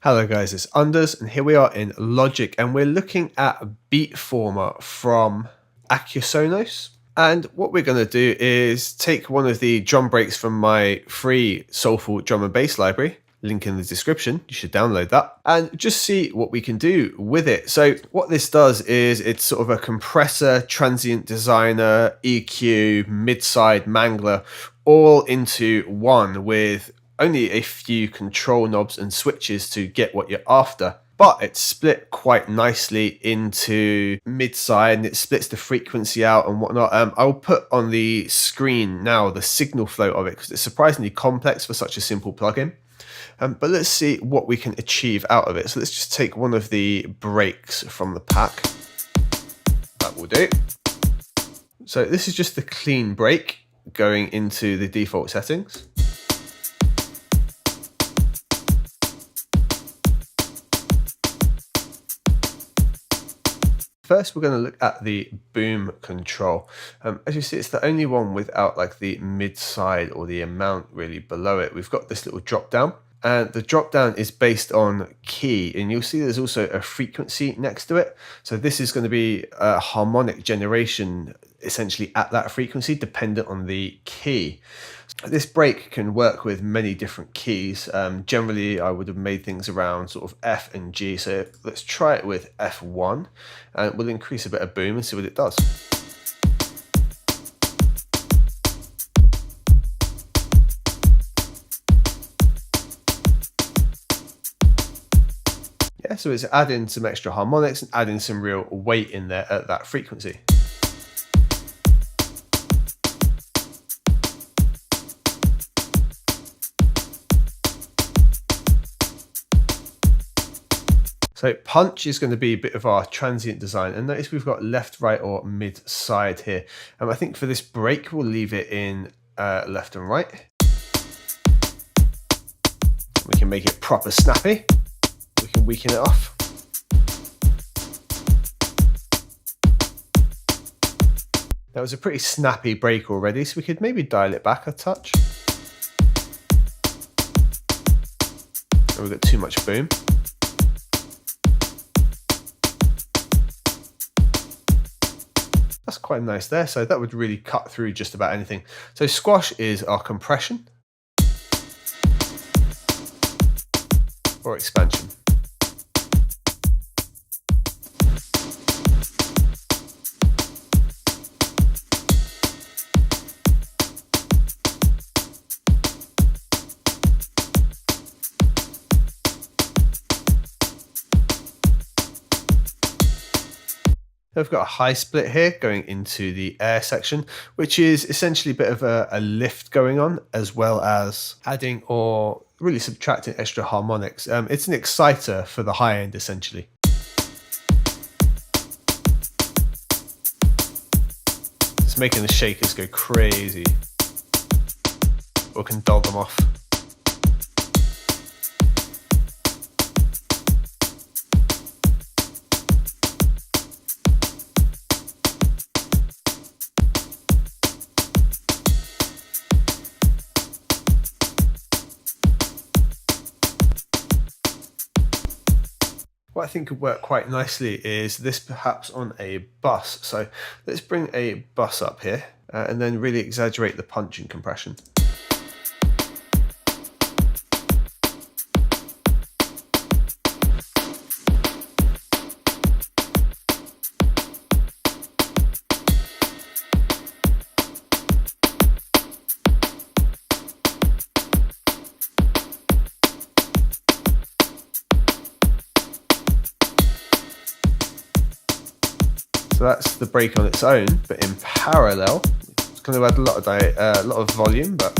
Hello guys, it's Unders and here we are in Logic and we're looking at Beatformer from Accusonus. And what we're going to do is take one of the drum breaks from my free Soulful drum and bass library, link in the description, you should download that, and just see what we can do with it. So what this does is it's sort of a compressor, transient designer, EQ, mid-side mangler, all into one with only a few control knobs and switches to get what you're after. But it's split quite nicely into mid-side and it splits the frequency out and whatnot. I'll put on the screen now the signal flow of it because it's surprisingly complex for such a simple plugin. But let's see what we can achieve out of it. So let's just take one of the breaks from the pack. That will do. So this is just the clean break going into the default settings. First, we're going to look at the boom control. As you see, it's the only one without like the mid-side or the amount really below it. We've got this little drop down, and the drop down is based on key, and you'll see there's also a frequency next to it. So this is going to be a harmonic generation essentially at that frequency dependent on the key. This break can work with many different keys. Generally, I would have made things around sort of F and G. So let's try it with F1 and we'll increase a bit of boom and see what it does. Yeah, so it's adding some extra harmonics and adding some real weight in there at that frequency. So punch is going to be a bit of our transient design, and notice we've got left, right, or mid side here. I think for this break we'll leave it in left and right. We can make it proper snappy. We can weaken it off. That was a pretty snappy break already, so we could maybe dial it back a touch. Oh, we've got too much boom. That's quite nice there, so that would really cut through just about anything. So squash is our compression or expansion. I've got a high split here going into the air section, which is essentially a bit of a lift going on, as well as adding or really subtracting extra harmonics. It's an exciter for the high end, essentially. It's making the shakers go crazy, or can dull them off. What I think could work quite nicely is this perhaps on a bus. So let's bring a bus up here and then really exaggerate the punch and compression. So that's the break on its own, but in parallel, it's going to add a lot of volume, but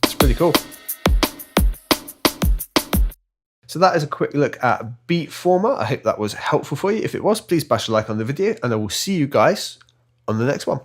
it's pretty cool. So that is a quick look at Beatformer. I hope that was helpful for you. If it was, please bash a like on the video, and I will see you guys on the next one.